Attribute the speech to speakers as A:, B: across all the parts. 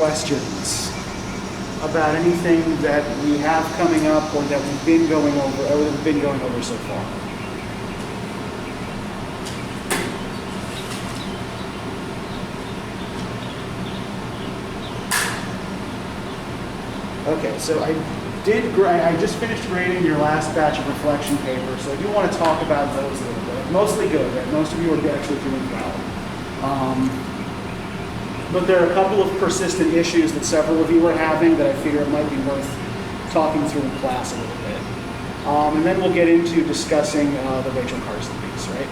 A: questions about anything that we have coming up or that we've been going over so far. Okay, so I just finished grading your last batch of reflection papers, so I do want to talk about those a little bit. Mostly good, right? Most of you are actually doing well. But there are a couple of persistent issues that several of you are having that I figure it might be worth talking through in class a little bit. And then we'll get into discussing the Rachel Carson piece, right?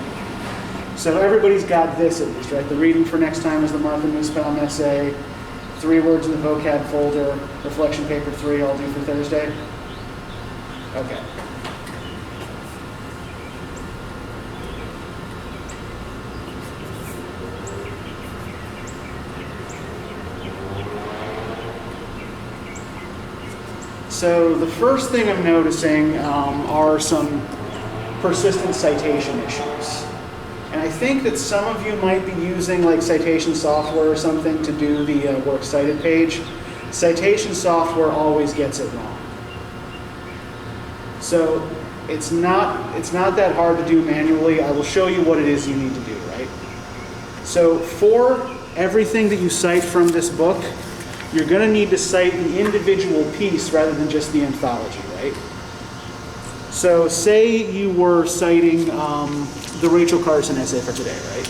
A: So everybody's got this at least, right? The reading for next time is the Martha Nussbaum essay. 3 words in the vocab folder, reflection paper 3, I'll do for Thursday. Okay. So the first thing I'm noticing are some persistent citation issues. And I think that some of you might be using like citation software or something to do the works cited page. Citation software always gets it wrong. So it's not that hard to do manually. I will show you what it is you need to do, right? So for everything that you cite from this book, you're going to need to cite the individual piece rather than just the anthology, right? So say you were citing the Rachel Carson essay for today, right?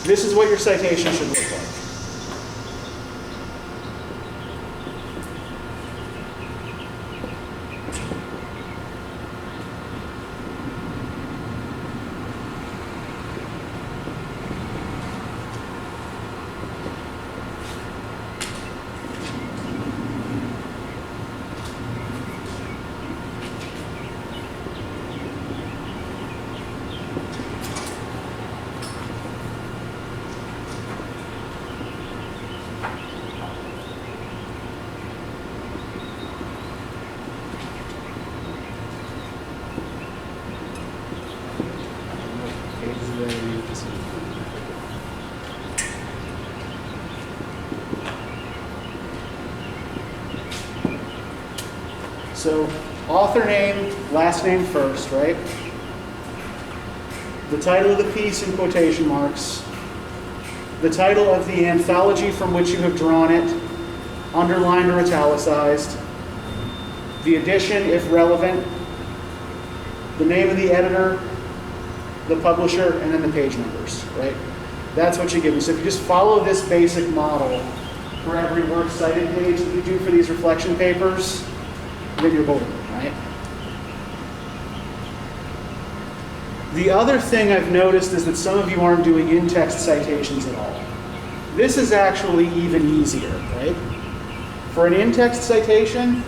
A: This is what your citation should look like. So author name, last name first, right? The title of the piece in quotation marks. The title of the anthology from which you have drawn it, underlined or italicized. The edition, if relevant. The name of the editor, the publisher, and then the page numbers, right? That's what you give me. So if you just follow this basic model for every works cited page that you do for these reflection papers, then you're golden, right? The other thing I've noticed is that some of you aren't doing in-text citations at all. This is actually even easier, right? For an in-text citation,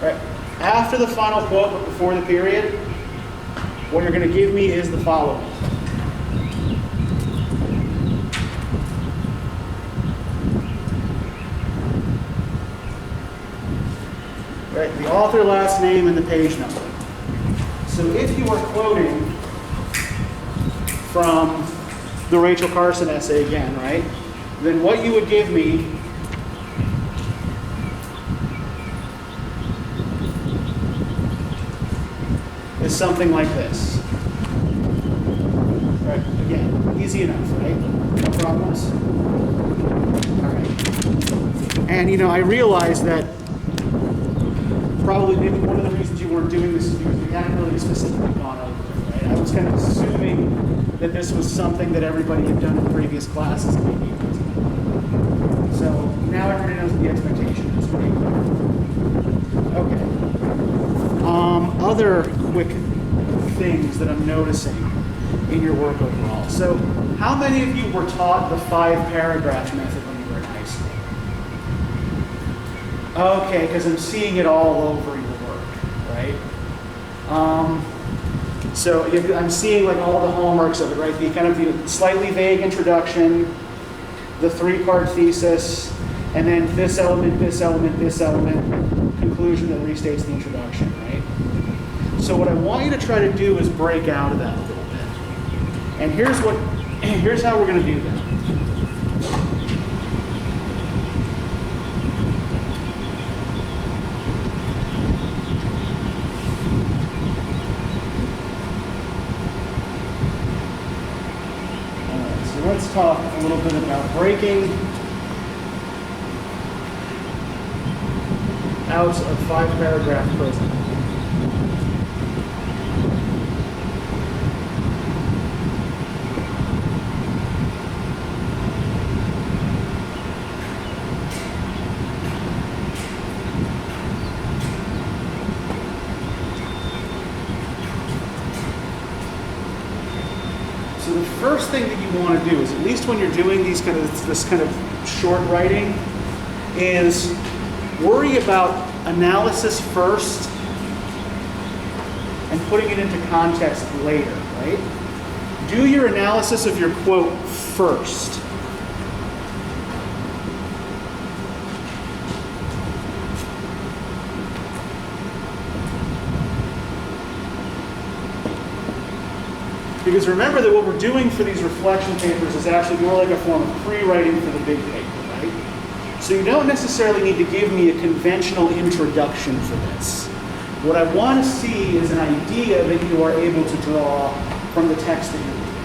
A: right, after the final quote but before the period, what you're going to give me is the following. Right, the author, last name, and the page number. So if you are quoting from the Rachel Carson essay again, right, then what you would give me is something like this. Right, again, easy enough, right? No problems? All right. And, I realize that probably maybe one of the reasons you weren't doing this is because we hadn't really specifically gone over it, right? I was kind of assuming that this was something that everybody had done in previous classes. So now everybody knows what the expectation is, right? Okay. Other quick things that I'm noticing in your work overall. So how many of you were taught the 5-paragraph method when you were in high school? Okay, because I'm seeing it all over your work, right? So I'm seeing like all the hallmarks of it, right? The kind of the slightly vague introduction, the 3-part thesis, and then this element, this element, this element, conclusion that restates the introduction, right? So what I want you to try to do is break out of that a little bit. And here's how we're going to do that. All right, so let's talk a little bit about breaking out of 5-paragraph prison. So the first thing that you want to do is, at least when you're doing this kind of short writing, is worry about analysis first and putting it into context later, right? Do your analysis of your quote first. Because remember that what we're doing for these reflection papers is actually more like a form of pre-writing for the big paper, right? So you don't necessarily need to give me a conventional introduction for this. What I want to see is an idea that you are able to draw from the text that you're reading,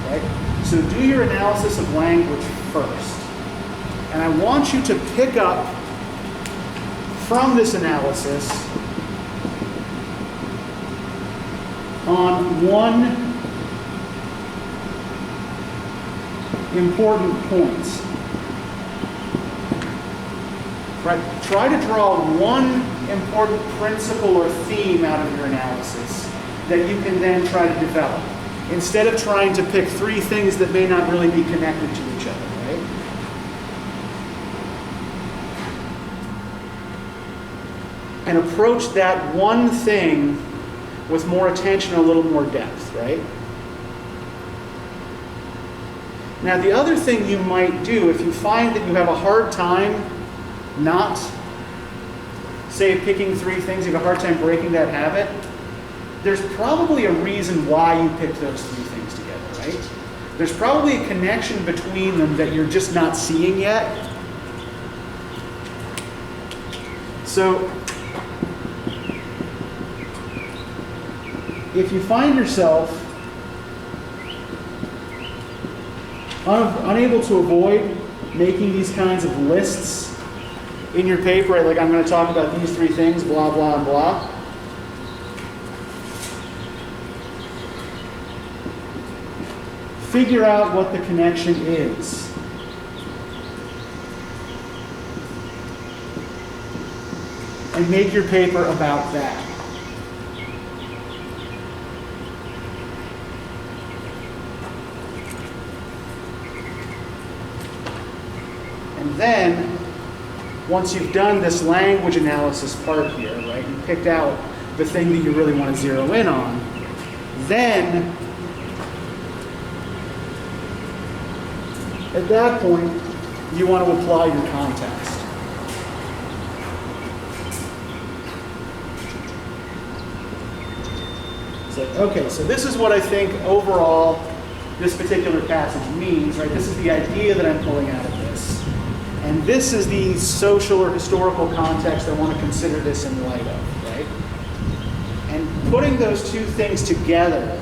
A: right? So do your analysis of language first. And I want you to pick up from this analysis on one important points. Right? Try to draw one important principle or theme out of your analysis that you can then try to develop, instead of trying to pick 3 things that may not really be connected to each other, right? And approach that one thing with more attention and a little more depth, right? Now, the other thing you might do, if you find that you have a hard time not, say, picking 3 things, you have a hard time breaking that habit, there's probably a reason why you picked those 3 things together, right? There's probably a connection between them that you're just not seeing yet. So, if you find yourself unable to avoid making these kinds of lists in your paper, right? Like, I'm going to talk about these 3 things, blah, blah, and blah. Figure out what the connection is. And make your paper about that. And then, once you've done this language analysis part here, right, and picked out the thing that you really want to zero in on, then, at that point, you want to apply your context. It's like, okay, so this is what I think overall this particular passage means, right? This is the idea that I'm pulling out of this. And this is the social or historical context I want to consider this in light of, right? And putting those 2 things together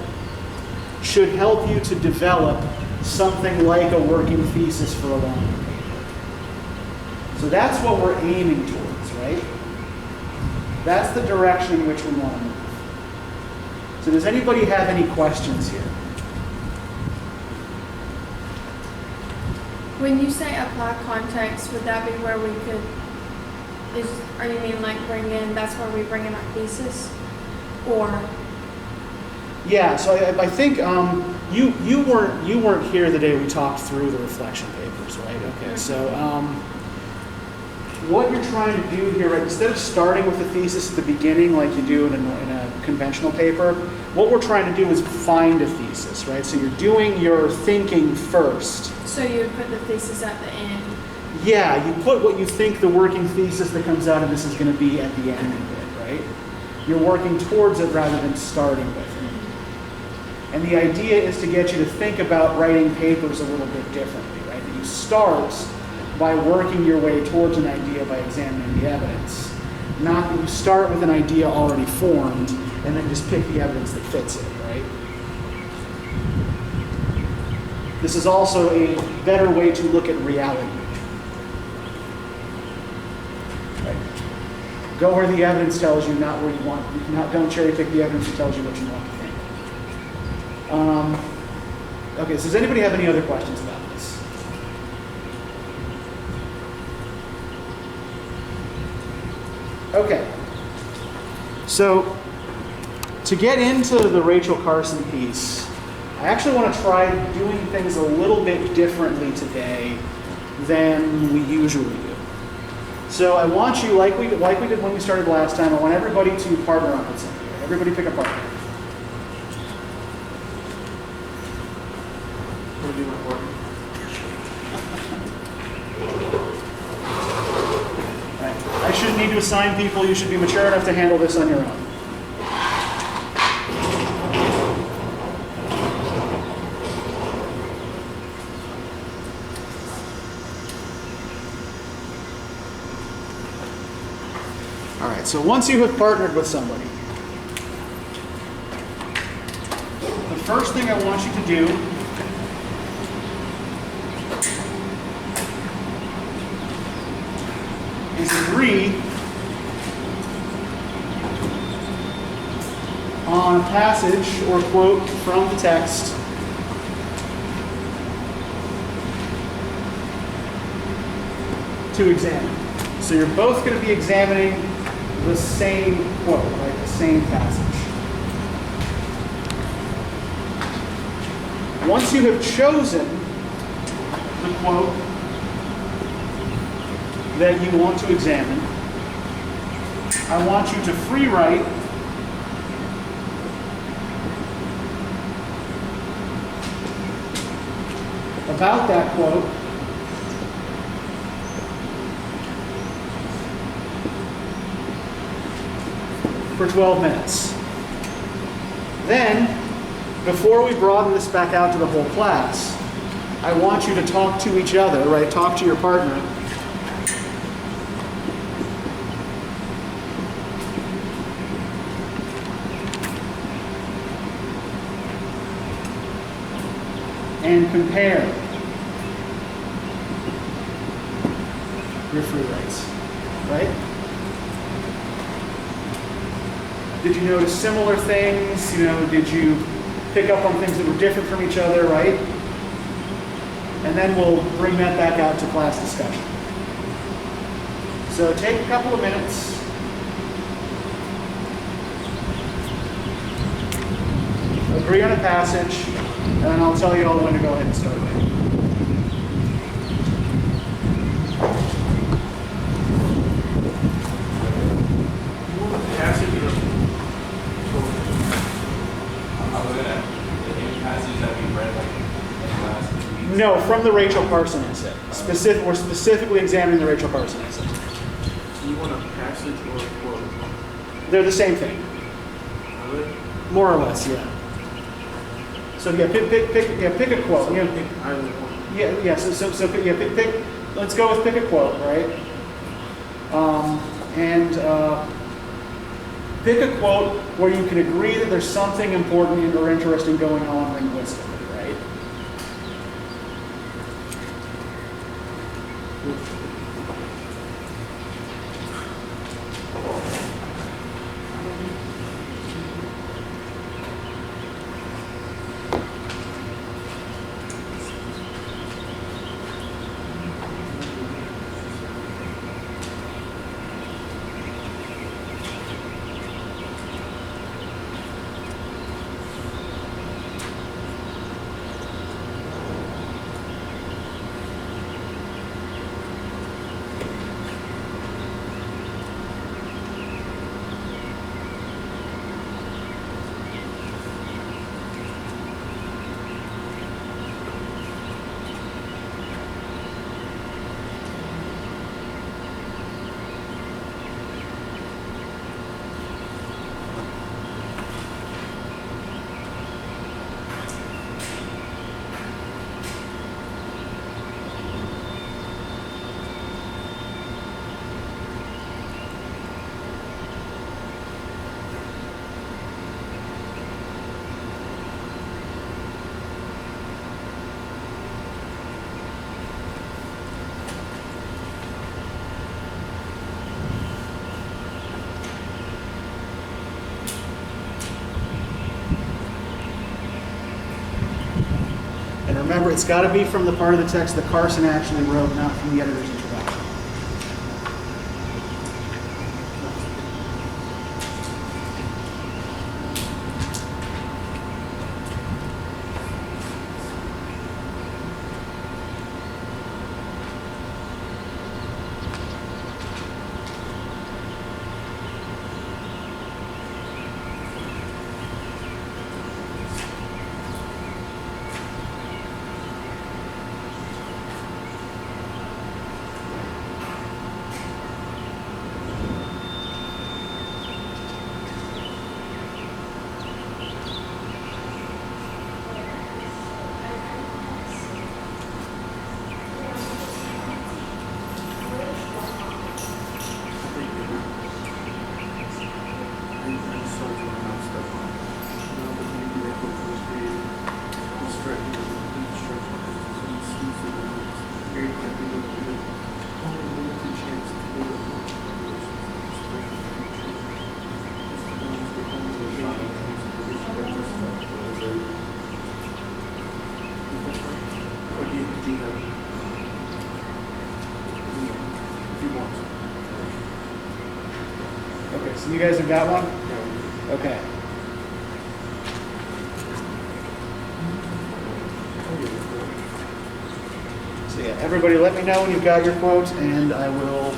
A: should help you to develop something like a working thesis for a longer paper. So that's what we're aiming towards, right? That's the direction in which we want to move. So does anybody have any questions here?
B: When you say apply context, would that be where we could, or you mean like that's where we bring in our thesis? Or?
A: Yeah, so I think you weren't here the day we talked through the reflection papers, right? Okay, so what you're trying to do here, right, instead of starting with the thesis at the beginning like you do in a conventional paper, what we're trying to do is find a thesis, right? So you're doing your thinking first.
B: So you would put the thesis at the end?
A: Yeah, you put what you think the working thesis that comes out of this is going to be at the end of it, right? You're working towards it rather than starting with it. And the idea is to get you to think about writing papers a little bit differently, right? That you start by working your way towards an idea by examining the evidence. Not that you start with an idea already formed and then just pick the evidence that fits it, right? This is also a better way to look at reality. Right? Go where the evidence tells you, not where you want. Don't cherry pick the evidence that tells you what you want to think. Okay, so does anybody have any other questions about this? Okay. So, to get into the Rachel Carson piece, I actually want to try doing things a little bit differently today than we usually do. So I want you, like we did when we started last time, I want everybody to partner up with something. Everybody pick a partner.
C: What do you want?
A: Right. I shouldn't need to assign people. You should be mature enough to handle this on your own. All right, so once you have partnered with somebody, the first thing I want you to do is agree on a passage or quote from the text to examine. So you're both going to be examining the same quote, right? The same passage. Once you have chosen the quote that you want to examine, I want you to free write about that quote for 12 minutes. Then, before we broaden this back out to the whole class, I want you to talk to each other, right? Talk to your partner. And compare your free writes, right? Did you notice similar things? Did you pick up on things that were different from each other, right? And then we'll bring that back out to class discussion. So take a couple of minutes. Agree on a passage, and then I'll tell you all when to go ahead and start writing. No, from the Rachel Carson essay. We're specifically examining the Rachel Carson essay.
C: Do you want a passage or a quote?
A: They're the same thing.
C: Are they?
A: More or less, yeah. So yeah, pick a quote.
C: So pick either one.
A: Yeah. So pick. Let's go with pick a quote, right? Pick a quote where you can agree that there's something important or interesting going on linguistically, right? remember, it's got to be from the part of the text that Carson actually wrote, not from the editor's introduction. Okay, so you guys have got one? Okay. So yeah, everybody let me know when you've got your quote, and I will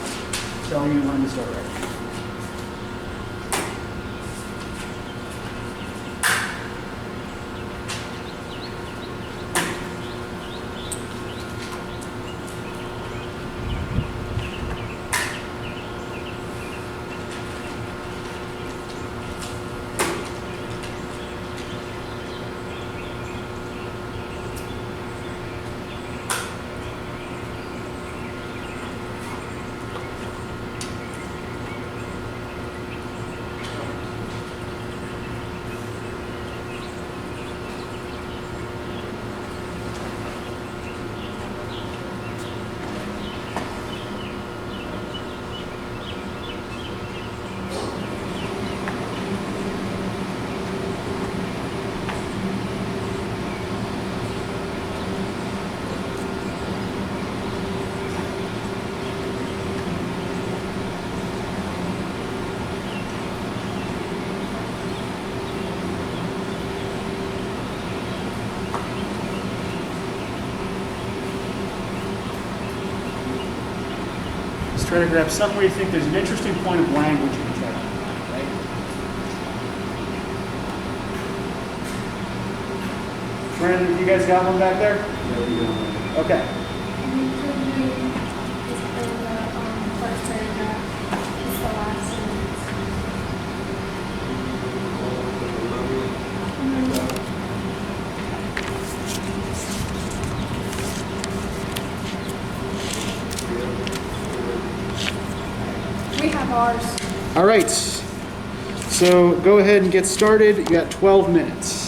A: tell you when to start writing. Try to grab somewhere you think there's an interesting point of language you can try to right? Brandon, you guys got one back there?
C: Yeah, we got
A: Okay.
B: And you could read just in the first paragraph, it's the last sentence. We have ours.
A: All right. So go ahead and get started. You got 12 minutes.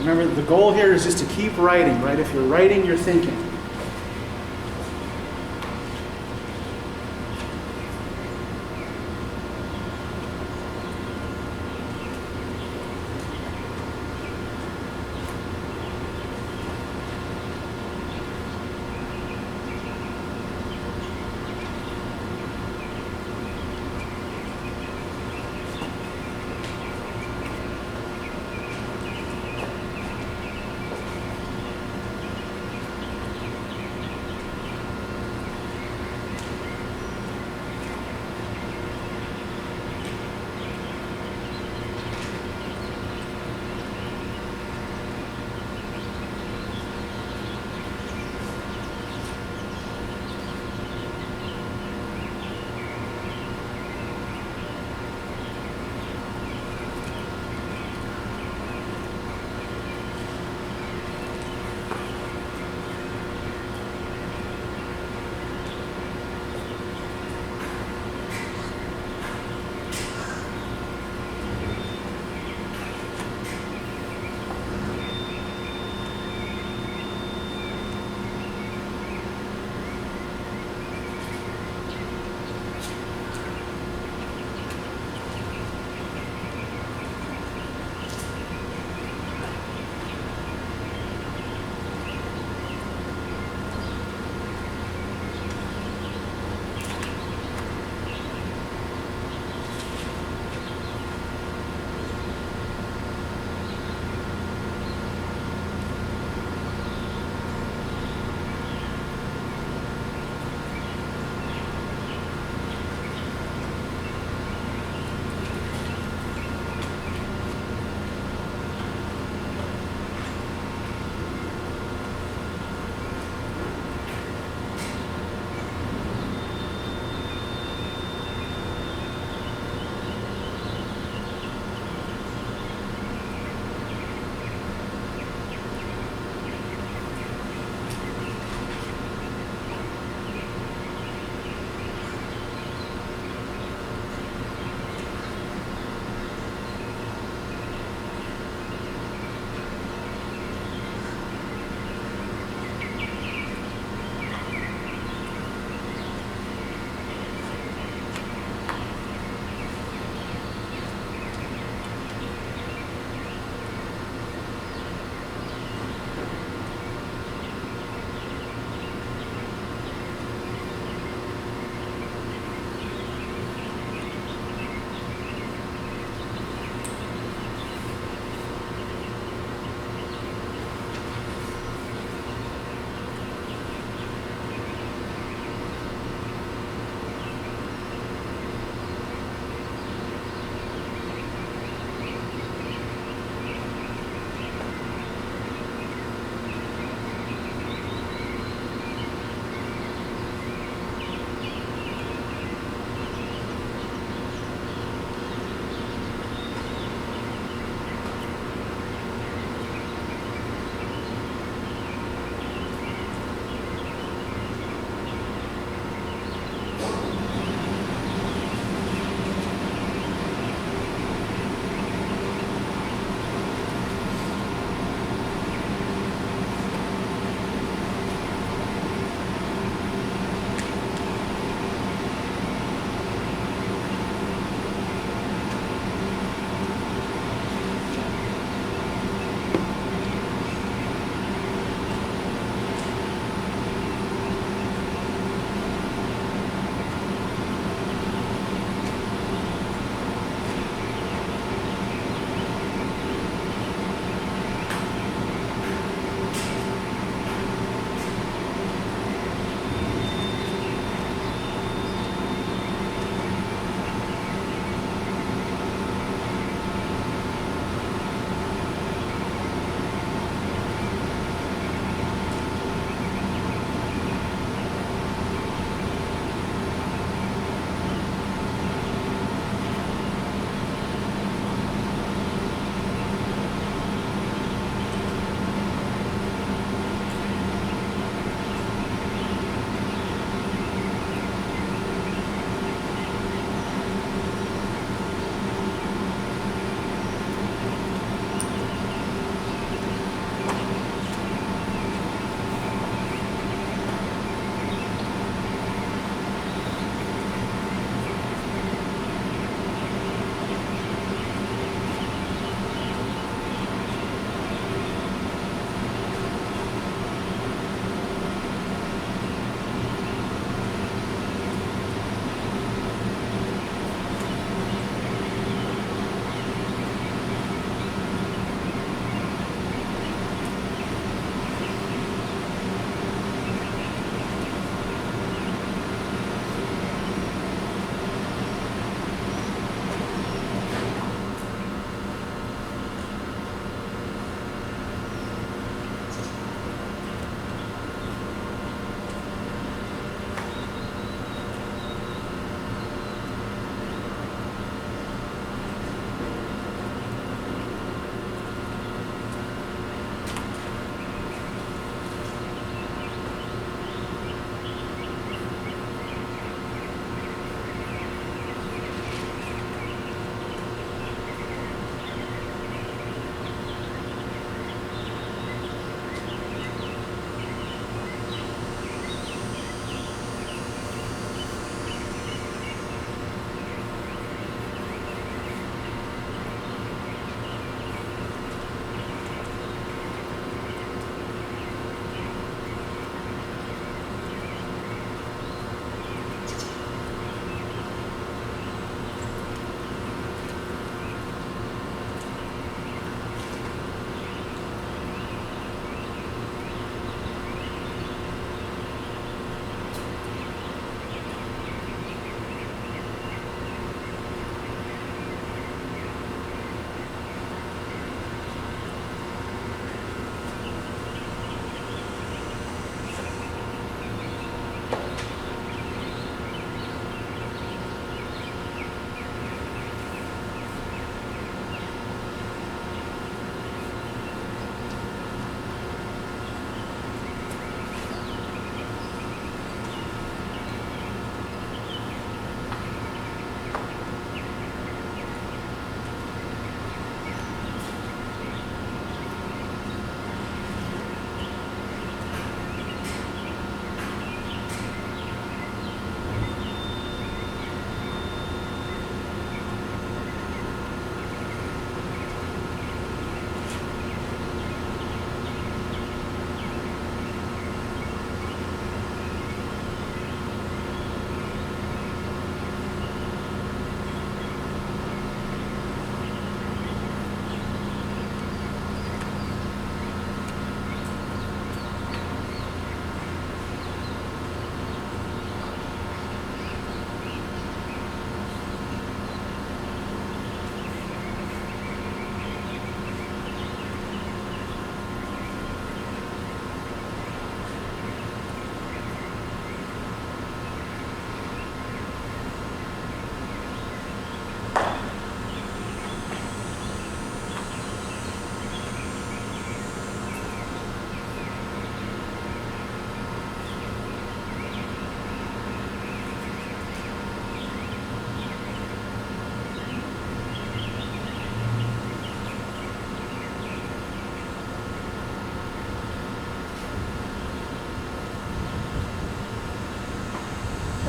A: Remember, the goal here is just to keep writing, right? If you're writing, you're thinking.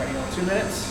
A: right, you got 2 minutes.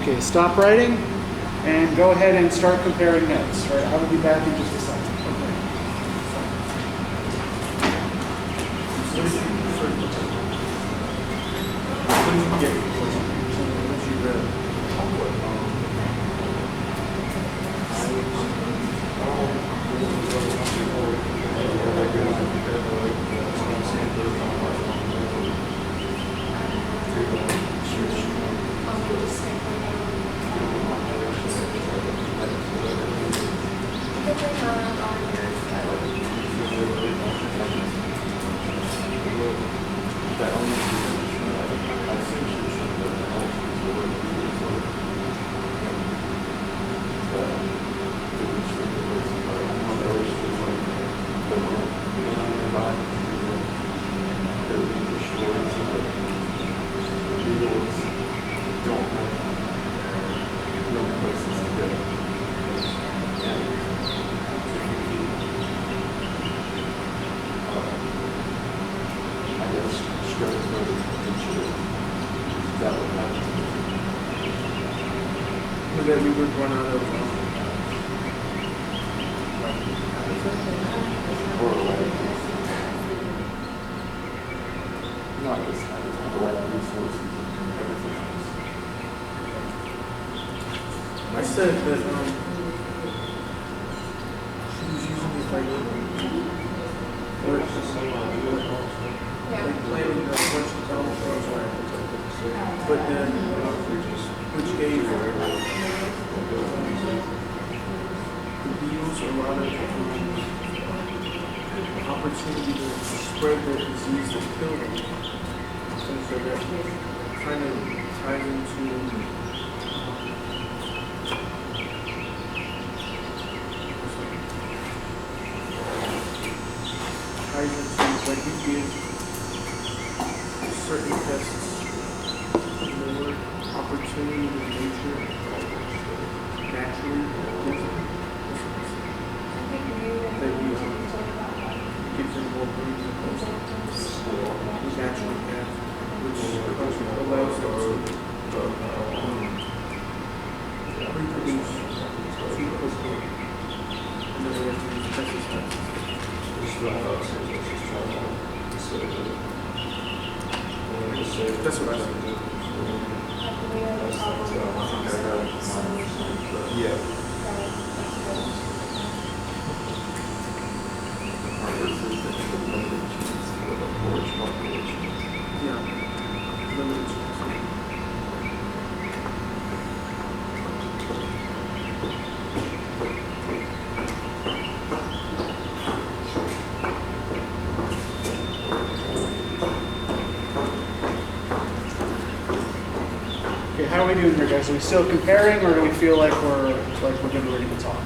A: Okay, stop writing and go ahead and start comparing notes. Right, I will be back in just a second.
C: That we would run out of
D: not this kind of resources and everything else.
C: I said that she was using it like planning what she told me, but then which gave her the bees a lot of opportunity to spread the disease that killed them. And so that kind of ties into when you give certain pests more opportunity in nature naturally that we give them more breeding naturally have, which allows them to reproduce too quickly. In other words, these pesticides. That's what I said.
D: Yeah.
C: Yeah. Limited chance.
A: we doing here, guys? Are we still comparing, or do we feel like we're getting ready to talk?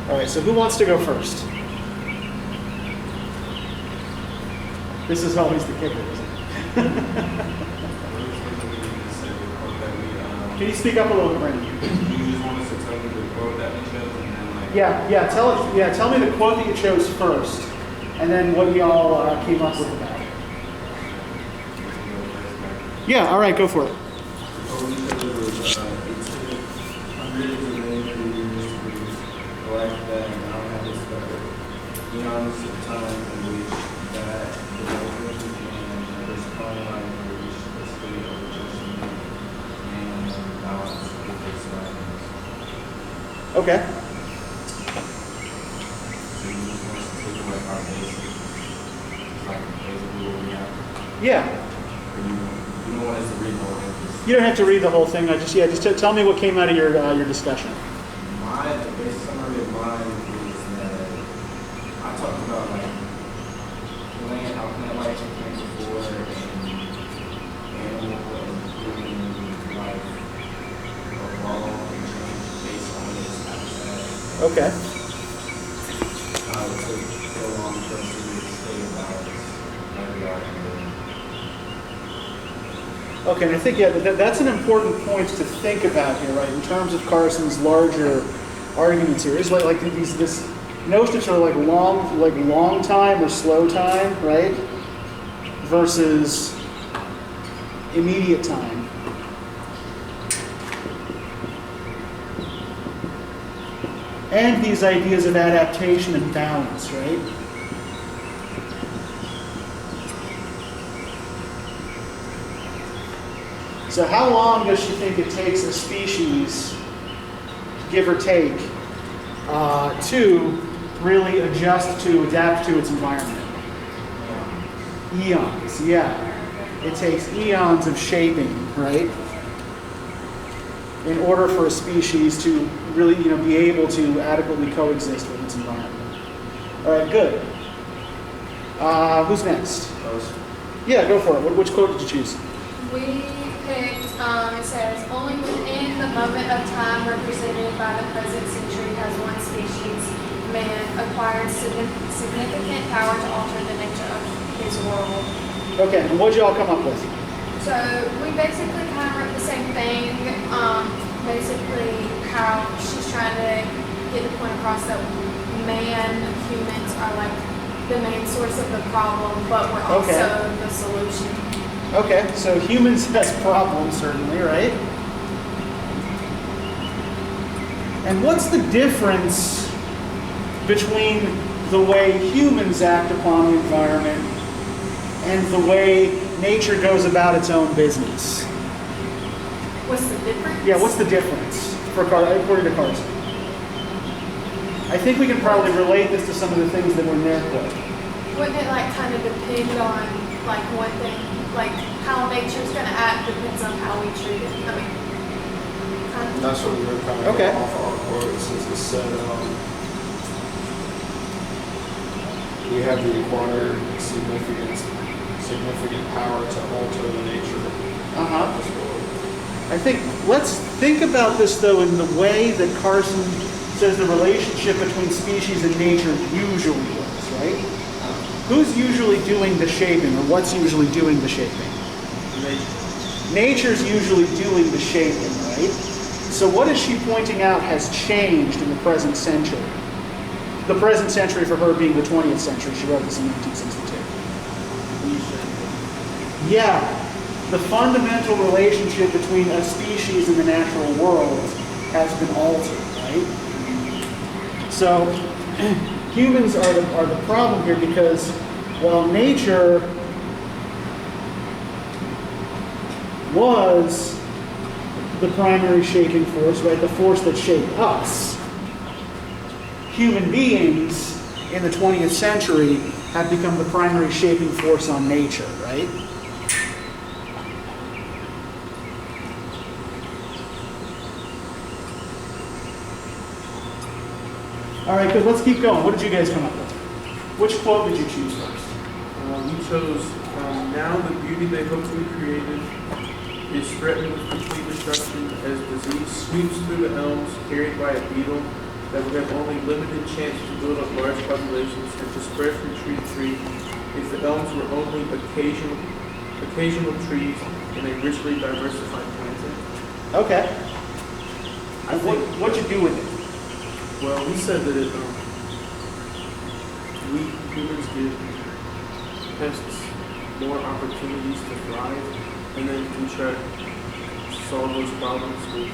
A: All right. So who wants to go first? This is always the kicker, isn't it? Can you speak up a little bit, Brandon?
E: You just want us to tell me the quote that we chose, and then like.
A: Tell me the quote that you chose first, and then what y'all came up with about it. Yeah. All right. Go for it.
E: Oh, we said it was, it took hundreds of millions of years to produce the life that now has discovered. Eons of time in which that development and respond life reached a state of adjustment and balance with its surroundings.
A: Okay.
E: So you just want us to take like our basic, like basically what we have.
A: Yeah.
E: Or you don't want us to read the whole thing.
A: You don't have to read the whole thing. Just tell me what came out of your discussion.
E: The basic summary of mine is that I talked about like how plant life came before and animal and human life evolved and changed based on its habitat.
A: Okay.
E: How it took so long for us to stay balance like we are today.
A: Okay, and I think that's an important point to think about here, right? In terms of Carson's larger arguments here, is like this notion of sort of like long time or slow time, right? Versus immediate time. And these ideas of adaptation and balance, right? So how long does she think it takes a species, give or take, to really adapt to its environment? Eons, yeah. It takes eons of shaping, right? In order for a species to really, be able to adequately coexist with its environment. All right, good. Who's next? Yeah, go for it. Which quote did you choose?
B: We picked, it says, only within the moment of time represented by the present century has one species, man, acquired significant power to alter the nature of his world.
A: Okay, and what did y'all come up with?
B: So we basically kind of wrote the same thing, basically how she's trying to get the point across that humans are like the main source of the problem, but we're also the solution.
A: Okay, so humans has problems, certainly, right? And what's the difference between the way humans act upon the environment and the way nature goes about its own business?
B: What's the difference?
A: Yeah, what's the difference according to Carson? I think we can probably relate this to some of the things that were in their quote.
B: Wouldn't it like kind of depend on like one thing, like how nature's going to act depends on how we treat it? I mean, kind of.
D: That's what we were kind of
A: Okay.
D: going off our quote since it said we have the acquired significant power to alter the nature of this world.
A: I think, let's think about this though in the way that Carson says the relationship between species and nature usually works, right? Who's usually doing the shaping, or what's usually doing the shaping? Nature's usually doing the shaping, right? So what is she pointing out has changed in the present century? The present century for her being the 20th century. She wrote this in 1962. Yeah, the fundamental relationship between a species and the natural world has been altered, right? So humans are the problem here, because while nature was the primary shaping force, right, the force that shaped us, human beings in the 20th century have become the primary shaping force on nature, right? All right, good. Let's keep going. What did you guys come up with? Which quote did you choose first?
C: We chose, now the beauty they hope to be created is threatened with complete destruction as disease sweeps through the elms carried by a beetle that would have only limited chance to build up large populations and to spread from tree to tree if the elms were only occasional trees in a richly diversified planting.
A: Okay.
C: I think,
A: What'd you do with it?
C: well, he said that we humans give pests more opportunities to thrive, and then we try to solve those problems with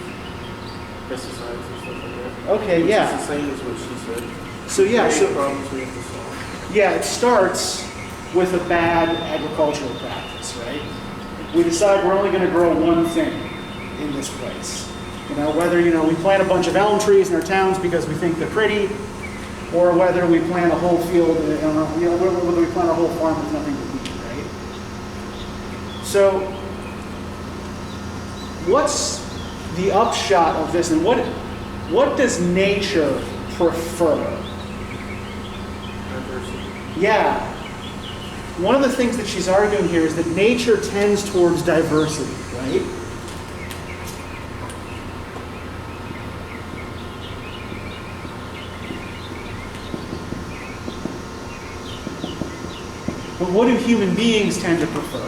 C: pesticides and stuff like that.
A: Okay,
C: Which
A: yeah.
C: is the same as what she said.
A: So yeah,
C: Create problems we have to solve.
A: Yeah, it starts with a bad agricultural practice, right? We decide we're only going to grow one thing in this place. Whether, we plant a bunch of elm trees in our towns because we think they're pretty, or whether we plant a whole field, whether we plant a whole farm with nothing to eat, right? So, what's the upshot of this, and what does nature prefer?
C: Diversity.
A: Yeah. One of the things that she's arguing here is that nature tends towards diversity, right? But what do human beings tend to prefer?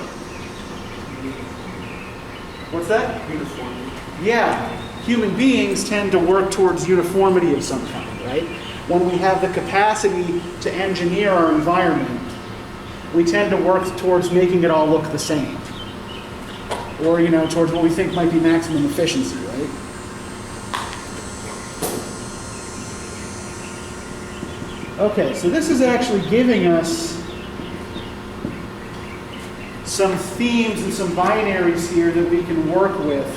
A: What's that?
C: Uniformity.
A: Yeah. Human beings tend to work towards uniformity of some kind, right? When we have the capacity to engineer our environment, we tend to work towards making it all look the same. Or, towards what we think might be maximum efficiency, right? Okay, so this is actually giving us some themes and some binaries here that we can work with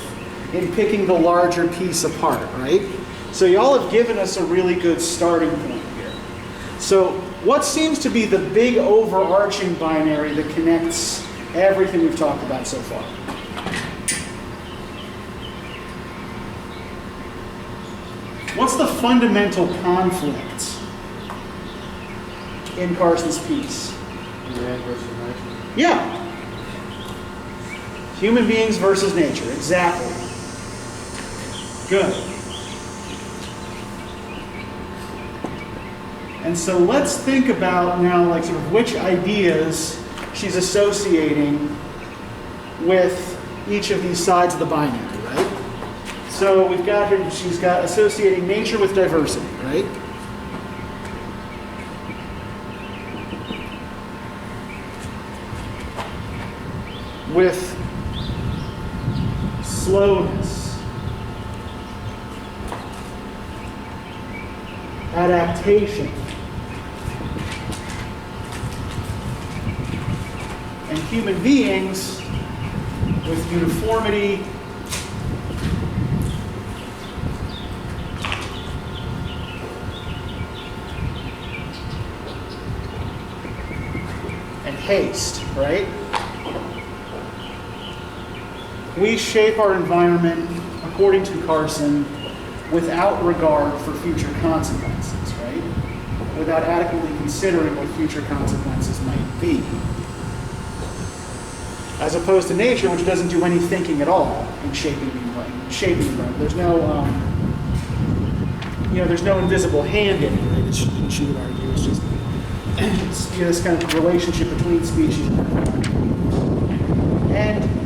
A: in picking the larger piece apart, right? So y'all have given us a really good starting point here. So what seems to be the big overarching binary that connects everything we've talked about so far? What's the fundamental conflict in Carson's piece?
C: Man versus nature.
A: Yeah. Human beings versus nature, exactly. Good. And so let's think about now, sort of which ideas she's associating with each of these sides of the binary, right? So we've got here, she's got associating nature with diversity, right? With slowness, adaptation, and human beings with uniformity, and haste, right? We shape our environment, according to Carson, without regard for future consequences, right? Without adequately considering what future consequences might be. As opposed to nature, which doesn't do any thinking at all in shaping the environment. There's no, there's no invisible hand in it, right? She would argue it's just this kind of relationship between species and environment. And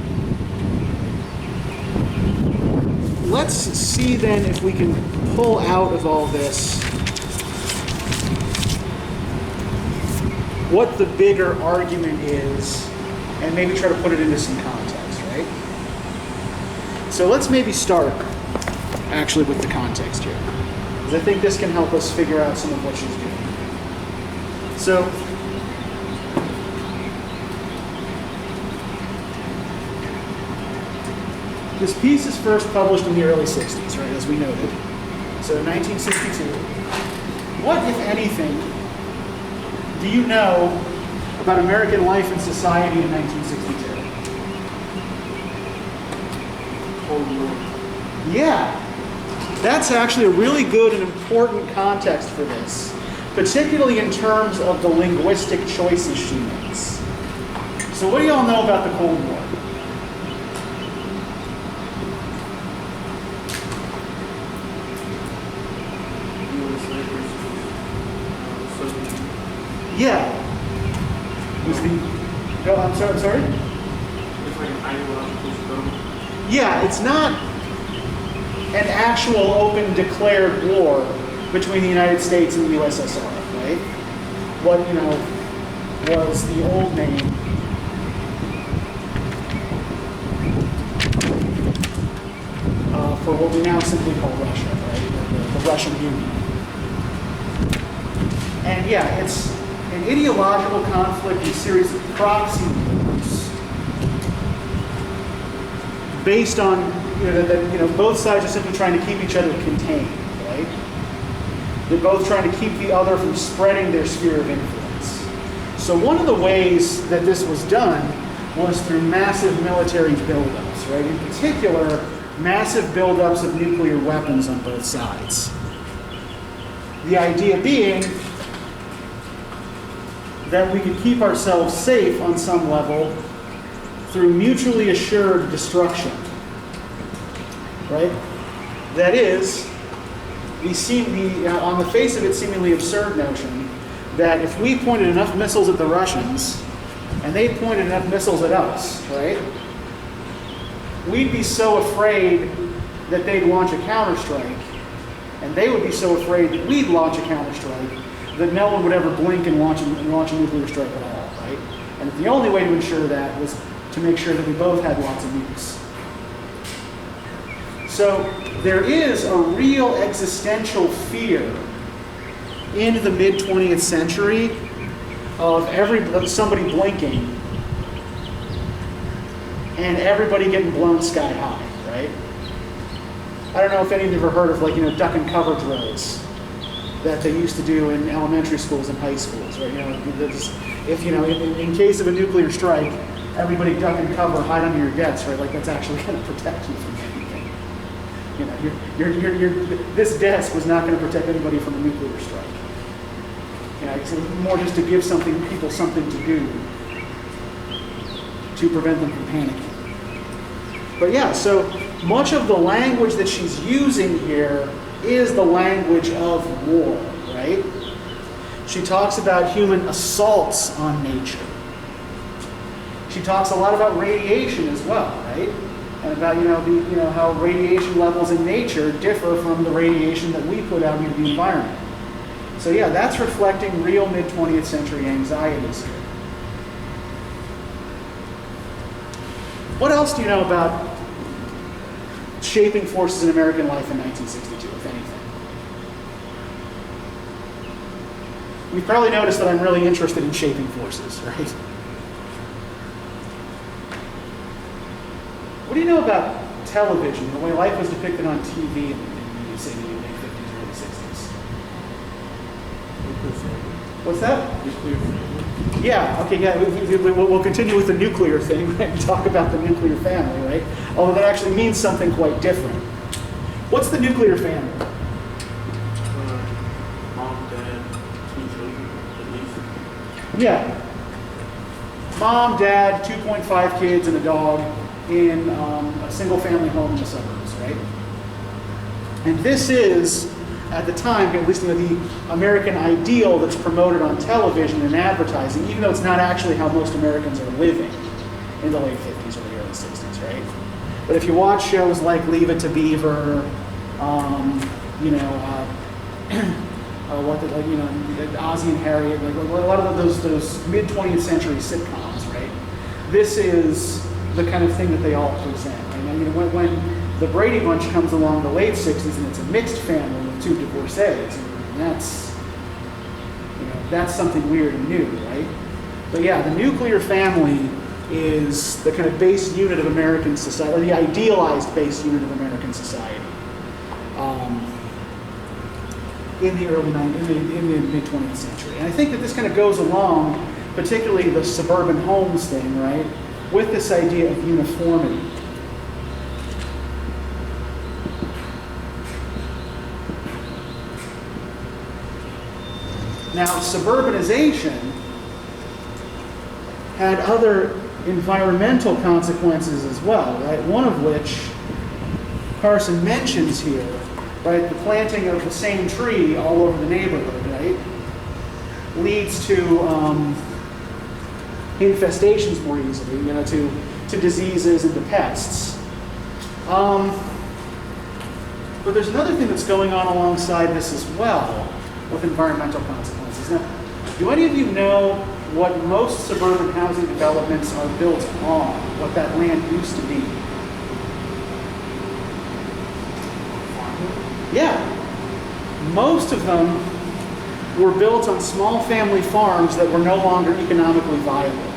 A: let's see then if we can pull out of all this what the bigger argument is and maybe try to put it into some context, right? So let's maybe start actually with the context here, because I think this can help us figure out some of what she's doing. So this piece is first published in the early 60s, right, as we noted. So 1962. What, if anything, do you know about American life and society in 1962?
C: Cold War.
A: Yeah. That's actually a really good and important context for this, particularly in terms of the linguistic choices she makes. So what do y'all know about the Cold War?
C: slavery was so
A: Yeah. Was the, oh, I'm sorry?
C: it's like an ideological struggle.
A: Yeah, it's not an actual open declared war between the United States and the USSR, right? What, was the old name for what we now simply call Russia, right? The Russian Union. And yeah, it's an ideological conflict, a series of proxy wars based on, that both sides are simply trying to keep each other contained, right? They're both trying to keep the other from spreading their sphere of influence. So one of the ways that this was done was through massive military buildups, right? In particular, massive buildups of nuclear weapons on both sides. The idea being that we could keep ourselves safe on some level through mutually assured destruction, right? That is, on the face of it, seemingly absurd notion that if we pointed enough missiles at the Russians and they pointed enough missiles at us, right, we'd be so afraid that they'd launch a counterstrike, and they would be so afraid that we'd launch a counterstrike that no one would ever blink and launch a nuclear strike at all, right? And the only way to ensure that was to make sure that we both had lots of nukes. So there is a real existential fear in the mid-20th century of somebody blinking and everybody getting blown sky high, right? I don't know if any of you have ever heard of duck and cover drills that they used to do in elementary schools and high schools, right? In case of a nuclear strike, everybody duck and cover, hide under your desk, right? Like that's actually going to protect you from anything. This desk was not going to protect anybody from a nuclear strike. It's more just to give people something to do to prevent them from panicking. But yeah, so much of the language that she's using here is the language of war, right? She talks about human assaults on nature. She talks a lot about radiation as well, right? And about how radiation levels in nature differ from the radiation that we put out into the environment. So yeah, that's reflecting real mid-20th century anxieties here. What else do you know about shaping forces in American life in 1962, if anything? You've probably noticed that I'm really interested in shaping forces, right? What do you know about television, the way life was depicted on TV in the, say, the late 50s, early 60s? What's that?
C: Nuclear family.
A: Yeah, okay, yeah, we'll continue with the nuclear thing, right? Talk about the nuclear family, right? Although that actually means something quite different. What's the nuclear family?
C: Mom, dad, 2 children, at least.
A: Yeah. Mom, dad, 2.5 kids, and a dog in a single-family home in the suburbs, right? And this is, at the time, at least the American ideal that's promoted on television and advertising, even though it's not actually how most Americans are living in the late 50s or the early 60s, right? But if you watch shows like Leave It to Beaver, Ozzie and Harriet, like a lot of those mid-20th century sitcoms, right? This is the kind of thing that they all present. Right? When the Brady Bunch comes along in the late 60s and it's a mixed family with 2 divorcees, and that's something weird and new, right? But yeah, the nuclear family is the kind of base unit of American society, or the idealized base unit of American society in the mid-20th century. And I think that this kind of goes along, particularly the suburban homes thing, right, with this idea of uniformity. Now, suburbanization had other environmental consequences as well, right? One of which Carson mentions here right? The planting of the same tree all over the neighborhood, right, leads to infestations more easily, you know, to diseases and to pests. But there's another thing that's going on alongside this as well with environmental consequences. Now, do any of you know what most suburban housing developments are built on, what that land used to be? Yeah. Most of them were built on small family farms that were no longer economically viable.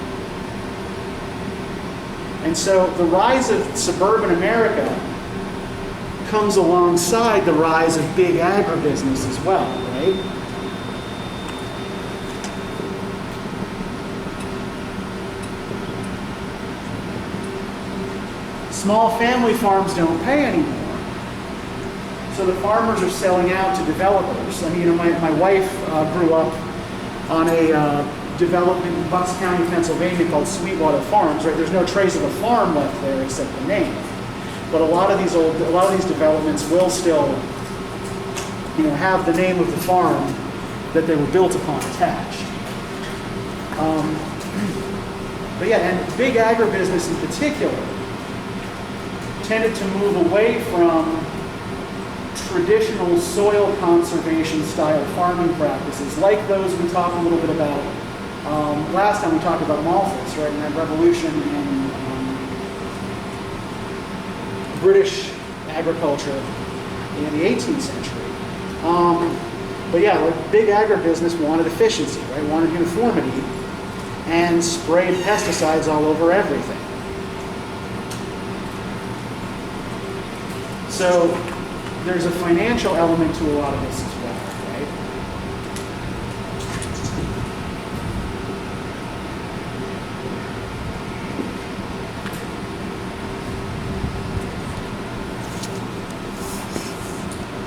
A: And so the rise of suburban America comes alongside the rise of big agribusiness as well, right? Small family farms don't pay anymore. So the farmers are selling out to developers. I mean, you know, my wife grew up on a development in Bucks County, Pennsylvania called Sweetwater Farms, right? There's no trace of a farm left there except the name. But a lot of these developments will still, you know, have the name of the farm that they were built upon attached. But yeah, and big agribusiness in particular tended to move away from traditional soil conservation style farming practices, like those we talked a little bit about last time. We talked about Malthus, right, and that revolution in British agriculture in the 18th century. But yeah, like big agribusiness wanted efficiency, right, wanted uniformity, and sprayed pesticides all over everything. So there's a financial element to a lot of this as well, right?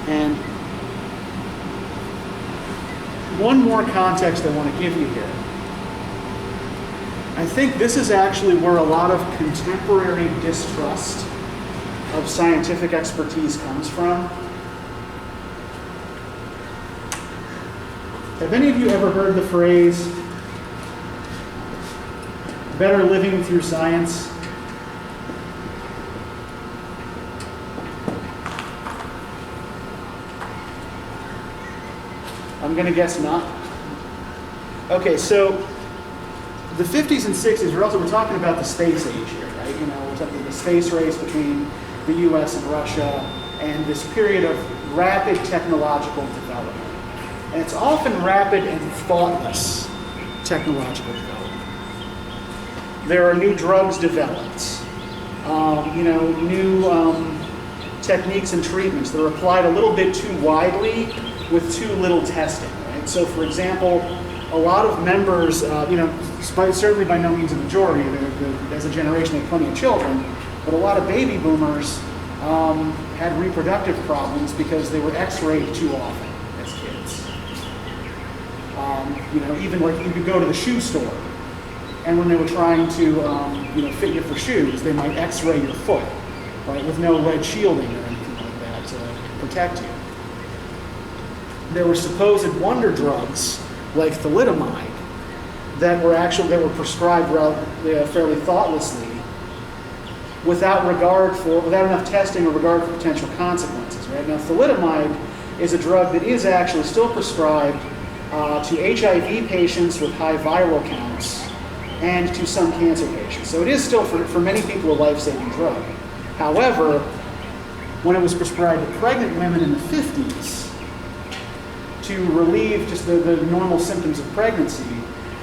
A: And one more context I want to give you here. I think this is actually where a lot of contemporary distrust of scientific expertise comes from. Have any of you ever heard the phrase, better living through science? I'm going to guess not. Okay, so the 50s and 60s, we're talking about the space age here, right? You know, we're talking the space race between the US and Russia, and this period of rapid technological development. And it's often rapid and thoughtless technological development. There are new drugs developed, you know, new techniques and treatments that are applied a little bit too widely with too little testing, right? So for example, a lot of members, you know, certainly by no means a majority, as a generation they have plenty of children, but a lot of baby boomers had reproductive problems because they were x-rayed too often as kids. You know, even like you could go to the shoe store, and when they were trying to, you know, fit you for shoes, they might x-ray your foot, right, with no lead shielding or anything like that to protect you. There were supposed wonder drugs like thalidomide that were prescribed fairly thoughtlessly, without enough testing or regard for potential consequences, right? Now, thalidomide is a drug that is actually still prescribed to HIV patients with high viral counts and to some cancer patients. So it is still, for many people, a life-saving drug. However, when it was prescribed to pregnant women in the 50s to relieve just the normal symptoms of pregnancy,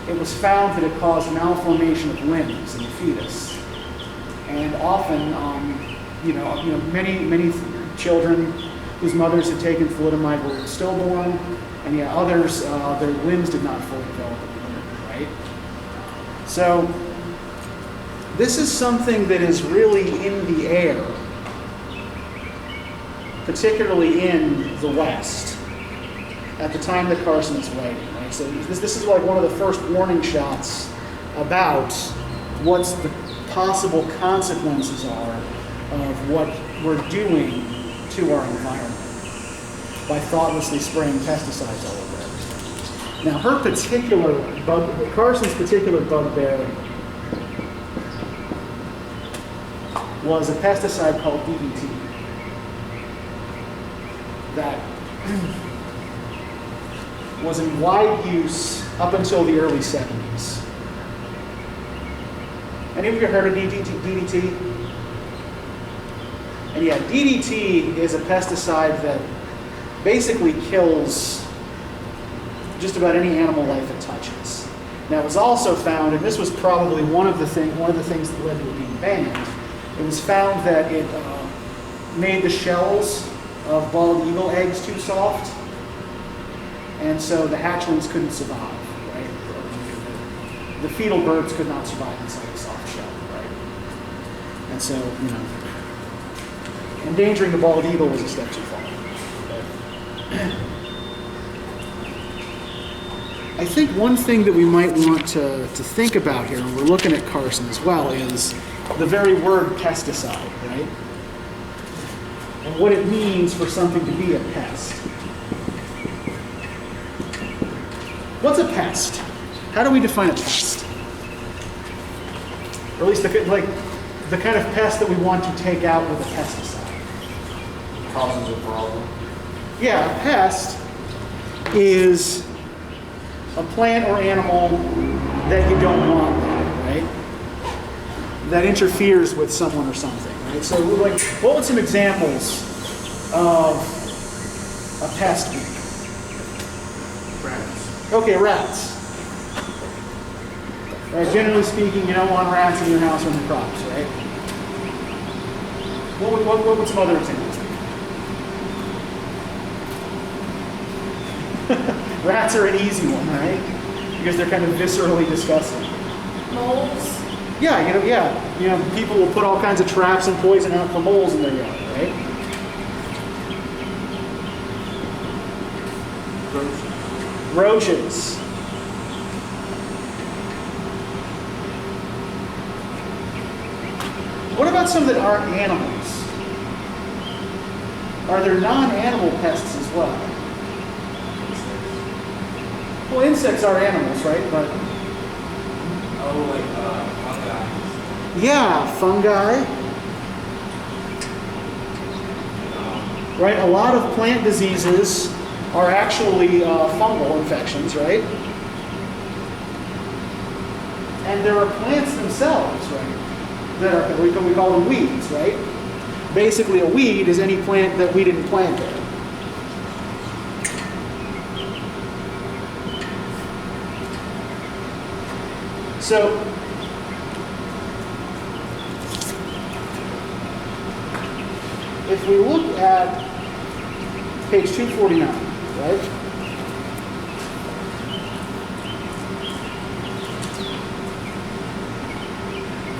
A: it was found that it caused malformation of limbs in the fetus. And often, you know, many children whose mothers had taken thalidomide were stillborn, and yet others, their limbs did not fully develop, right? So this is something that is really in the air, particularly in the West, at the time that Carson is writing, right? So this is like one of the first warning shots about what's the possible consequences are of what we're doing to our environment. by thoughtlessly spraying pesticides all over everything. Now, her particular Carson's particular bugbear was a pesticide called DDT that was in wide use up until the early 70s. Any of you heard of DDT? And yeah, DDT is a pesticide that basically kills just about any animal life it touches. Now, it was also found, and this was probably one of the things that led to it being banned. It was found that it made the shells of bald eagle eggs too soft, and so the hatchlings couldn't survive, right? The fetal birds could not survive inside a soft shell, right? And so, endangering the bald eagle was a step too far. I think one thing that we might want to think about here, and we're looking at Carson as well, is the very word pesticide, right? And what it means for something to be a pest. What's a pest? How do we define a pest? Or at least the kind of pest that we want to take out with a pesticide.
D: Causes a problem.
A: Yeah, a pest is a plant or animal that you don't want, right? That interferes with someone or something, right? So, like, what would some examples of a pest be?
C: Rats.
A: Okay, rats. Right, generally speaking, you don't want rats in your house or in the crops, right? What would some other examples be? Rats are an easy one, right? Because they're kind of viscerally disgusting.
B: Moles.
A: Yeah, people will put all kinds of traps and poison out for moles in their yard, right? Roaches. What about some that aren't animals? Are there non-animal pests as well? Well, insects are animals, right? But
E: fungi.
A: yeah, fungi. Right? A lot of plant diseases are actually fungal infections, right? And there are plants themselves, right? That are, we call them weeds, right? Basically, a weed is any plant that we didn't plant there. So, if we look at page 249, right?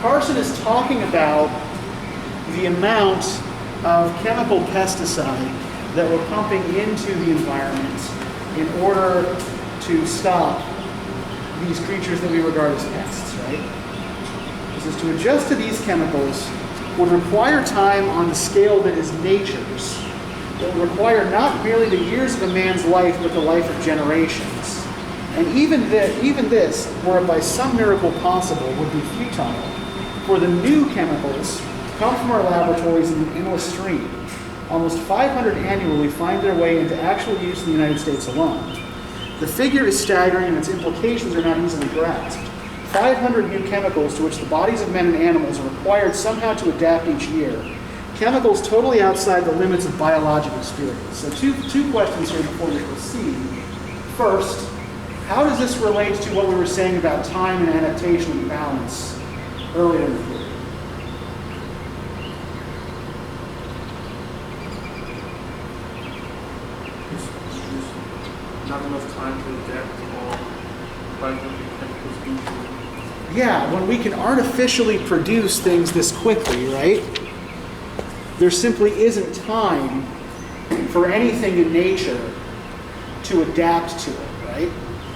A: Carson is talking about the amount of chemical pesticide that we're pumping into the environment in order to stop these creatures that we regard as pests, right? This is to adjust to these chemicals would require time on the scale that is nature's. It would require not merely the years of a man's life, but the life of generations. And even this, were it by some miracle possible, would be futile. For the new chemicals come from our laboratories in an endless stream. Almost 500 annually find their way into actual use in the United States alone. The figure is staggering and its implications are not easily grasped. 500 new chemicals to which the bodies of men and animals are required somehow to adapt each year. Chemicals totally outside the limits of biological experience. So two questions here before we proceed. First, how does this relate to what we were saying about time and adaptation and balance earlier in the period?
C: Not enough time to adapt to all 500 chemicals easily.
A: Yeah, when we can artificially produce things this quickly, right? There simply isn't time for anything in nature to adapt to it, right?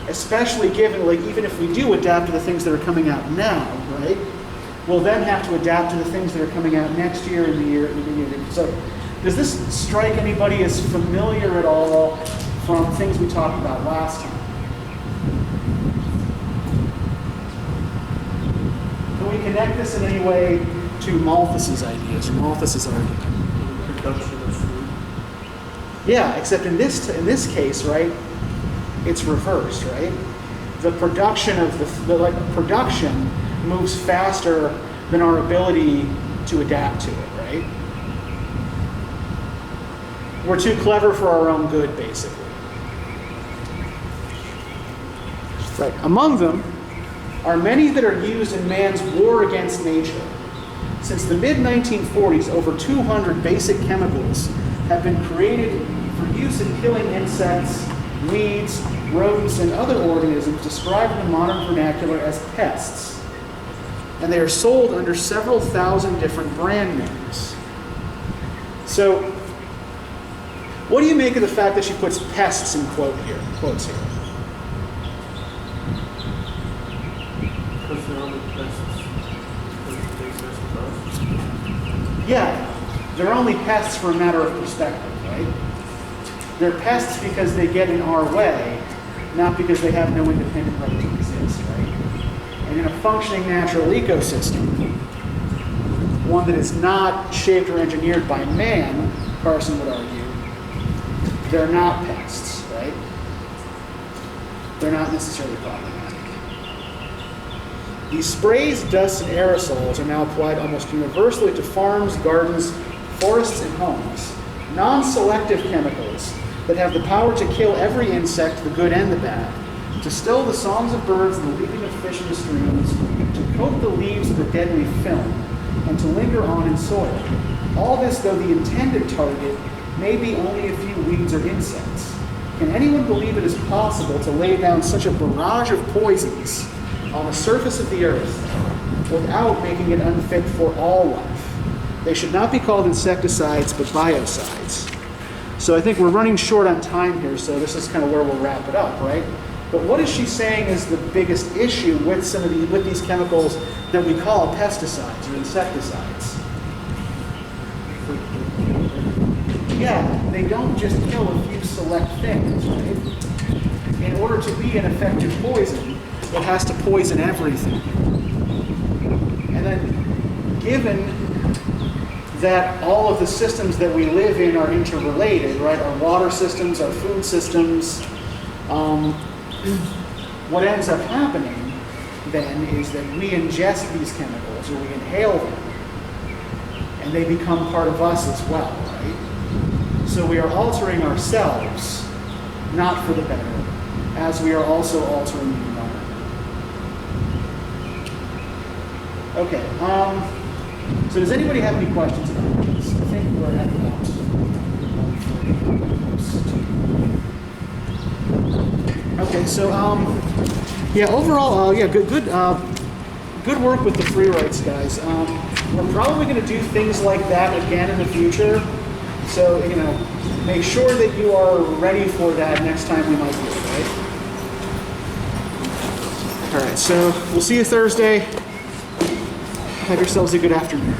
A: Especially given, like, even if we do adapt to the things that are coming out now, right? We'll then have to adapt to the things that are coming out next year and the year. So Does this strike anybody as familiar at all from things we talked about last time? Can we connect this in any way to Malthus's ideas or Malthus's argument?
C: Production of food.
A: Yeah, except in this case, right, it's reversed, right? The production of production moves faster than our ability to adapt to it, right? We're too clever for our own good, basically. Right. Among them are many that are used in man's war against nature. Since the mid-1940s, over 200 basic chemicals have been created for use in killing insects, weeds, rodents, and other organisms described in the modern vernacular as pests. And they are sold under several thousand different brand names. So, what do you make of the fact that she puts pests in quotes here?
C: Because they're only pests. Because they mess with us.
A: Yeah, they're only pests for a matter of perspective, right? They're pests because they get in our way, not because they have no independent right to exist, right? And in a functioning natural ecosystem, one that is not shaped or engineered by man, Carson would argue, they're not pests, right? They're not necessarily problematic. These sprays, dusts, and aerosols are now applied almost universally to farms, gardens, forests, and homes. Non-selective chemicals that have the power to kill every insect, the good and the bad, to still the songs of birds and the leaping of fish in the streams, to coat the leaves with a deadly film, and to linger on in soil. All this, though the intended target may be only a few weeds or insects. Can anyone believe it is possible to lay down such a barrage of poisons on the surface of the earth without making it unfit for all life? They should not be called insecticides, but biocides. So I think we're running short on time here, so this is kind of where we'll wrap it up, right? But what is she saying is the biggest issue with with these chemicals that we call pesticides or insecticides? Yeah, they don't just kill a few select things, right? In order to be an effective poison, it has to poison everything. And then, given that all of the systems that we live in are interrelated, right? Our water systems, our food systems, what ends up happening then is that we ingest these chemicals or we inhale them, and they become part of us as well, right? So we are altering ourselves, not for the better, as we are also altering the environment. Okay, so does anybody have any questions about this? I think we're at about Okay, so yeah, overall, yeah, good work with the free rights, guys. We're probably going to do things like that again in the future. So, you know, make sure that you are ready for that next time we might do it, right? All right, so we'll see you Thursday. Have yourselves a good afternoon.